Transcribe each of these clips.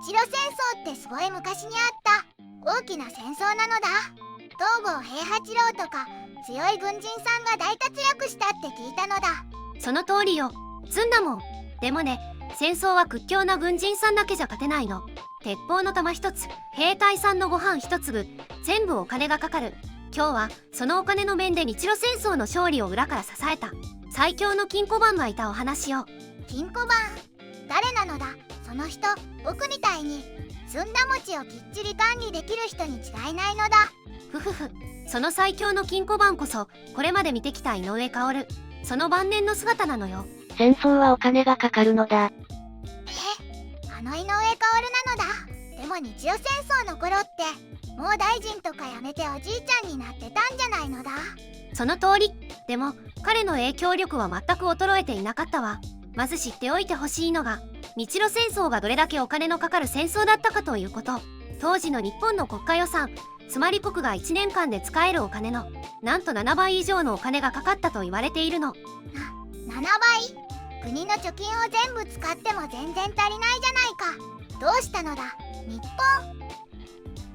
露戦争ってすごい昔にあった大きな戦争なのだ。東郷平八郎とか強い軍人さんが大活躍したって聞いたのだ。その通りよ、ずんだもん。でもね、戦争は屈強な軍人さんだけじゃ勝てないの。鉄砲の弾一つ、兵隊さんのご飯一粒、全部お金がかかる。今日はそのお金の面で日露戦争の勝利を裏から支えた最強の金庫番がいたお話よ。金庫番、誰なのだその人。僕みたいにずんだ餅をきっちり管理できる人に違いないのだ。ふふふ、その最強の金庫番こそこれまで見てきた井上馨、その晩年の姿なのよ。戦争はお金がかかるのだ。あの井上馨なのだ。でも日露戦争の頃ってもう大臣とか辞めておじいちゃんになってたんじゃないのだ。その通り。でも彼の影響力は全く衰えていなかったわ。まず知っておいてほしいのが、日露戦争がどれだけお金のかかる戦争だったかということ。当時の日本の国家予算、つまり国が1年間で使えるお金のなんと7倍以上のお金がかかったと言われているの。7倍。国の貯金を全部使っても全然足りないじゃないか。どうしたのだ日本。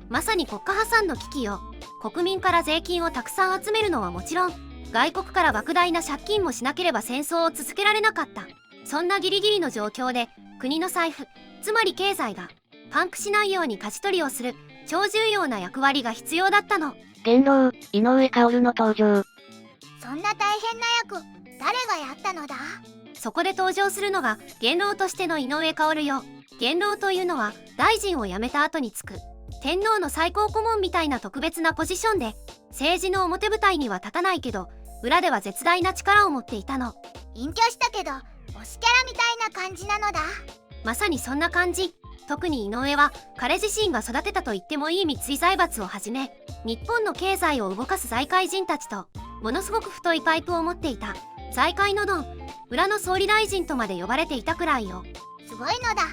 まさに国家破産の危機よ。国民から税金をたくさん集めるのはもちろん、外国から莫大な借金もしなければ戦争を続けられなかった。そんなギリギリの状況で国の財布、つまり経済がパンクしないように舵取りをする超重要な役割が必要だったの。元老井上馨の登場。そんな大変な役、誰がやったのだ。そこで登場するのが元老としての井上馨よ。元老というのは大臣を辞めた後につく天皇の最高顧問みたいな特別なポジションで、政治の表舞台には立たないけど裏では絶大な力を持っていたの。隠居したけど推しキャラみたいな感じなのだ。まさにそんな感じ。特に井上は彼自身が育てたと言ってもいい三井財閥をはじめ、日本の経済を動かす財界人たちとものすごく太いパイプを持っていた財界のドン、裏の総理大臣とまで呼ばれていたくらいよ。すごいのだ。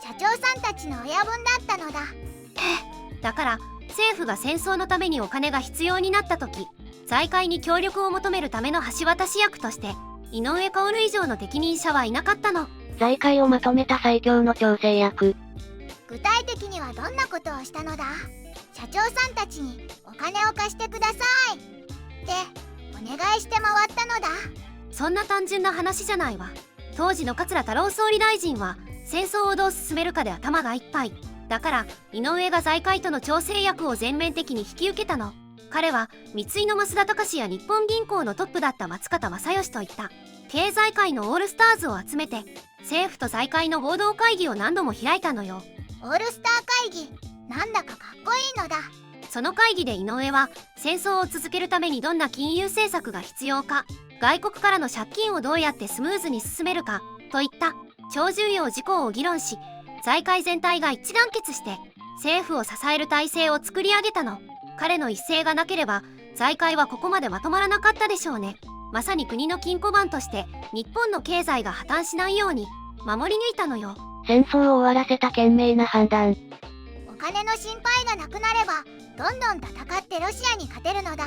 社長さんたちの親分だったのだ。だから政府が戦争のためにお金が必要になった時、財界に協力を求めるための橋渡し役として井上馨以上の適任者はいなかったの。財界をまとめた最強の調整役。具体的にはどんなことをしたのだ。社長さんたちにお金を貸してくださいってお願いして回ったのだ。そんな単純な話じゃないわ。当時の桂太郎総理大臣は戦争をどう進めるかで頭がいっぱいだから、井上が財界との調整役を全面的に引き受けたの。彼は三井の増田隆や日本銀行のトップだった松方正義といった経済界のオールスターズを集めて、政府と財界の合同会議を何度も開いたのよ。オールスター会議、なんだかかっこいいのだ。その会議で井上は戦争を続けるためにどんな金融政策が必要か、外国からの借金をどうやってスムーズに進めるかといった超重要事項を議論し、財界全体が一致団結して政府を支える体制を作り上げたの。彼の一声がなければ財界はここまでまとまらなかったでしょうね。まさに国の金庫番として日本の経済が破綻しないように守り抜いたのよ。戦争を終わらせた賢明な判断。お金の心配がなくなればどんどん戦ってロシアに勝てるのだ。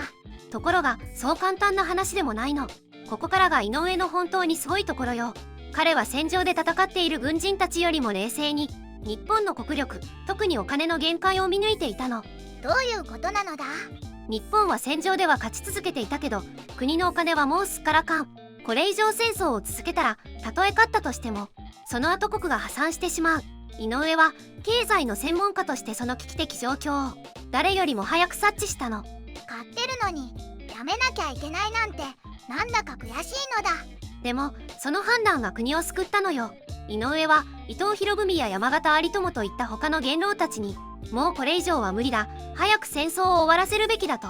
ところがそう簡単な話でもないの。ここからが井上の本当にすごいところよ。彼は戦場で戦っている軍人たちよりも冷静に日本の国力、特にお金の限界を見抜いていたの。どういうことなのだ。日本は戦場では勝ち続けていたけど、国のお金はもうすっからかん。これ以上戦争を続けたら、たとえ勝ったとしてもその後国が破産してしまう。井上は経済の専門家としてその危機的状況を誰よりも早く察知したの。勝ってるのにやめなきゃいけないなんてなんだか悔しいのだ。でもその判断が国を救ったのよ。井上は伊藤博文や山縣有朋といった他の元老たちに、もうこれ以上は無理だ、早く戦争を終わらせるべきだと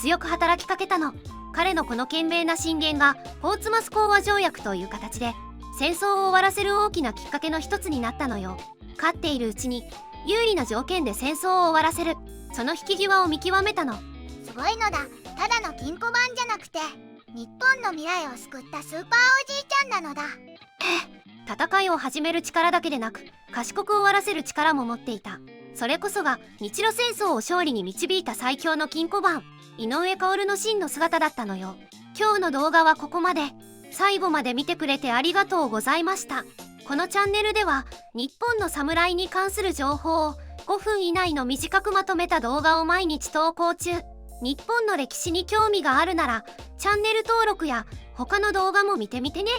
強く働きかけたの。彼のこの賢明な進言がポーツマス講和条約という形で戦争を終わらせる大きなきっかけの一つになったのよ。勝っているうちに有利な条件で戦争を終わらせる、その引き際を見極めたの。すごいのだ。ただの金庫番じゃなくて日本の未来を救ったスーパーおじいちゃんなのだ。戦いを始める力だけでなく賢く終わらせる力も持っていた。それこそが日露戦争を勝利に導いた最強の金庫番、井上馨の真の姿だったのよ。今日の動画はここまで。最後まで見てくれてありがとうございました。このチャンネルでは日本の侍に関する情報を5分以内の短くまとめた動画を毎日投稿中。日本の歴史に興味があるならチャンネル登録や他の動画も見てみてね。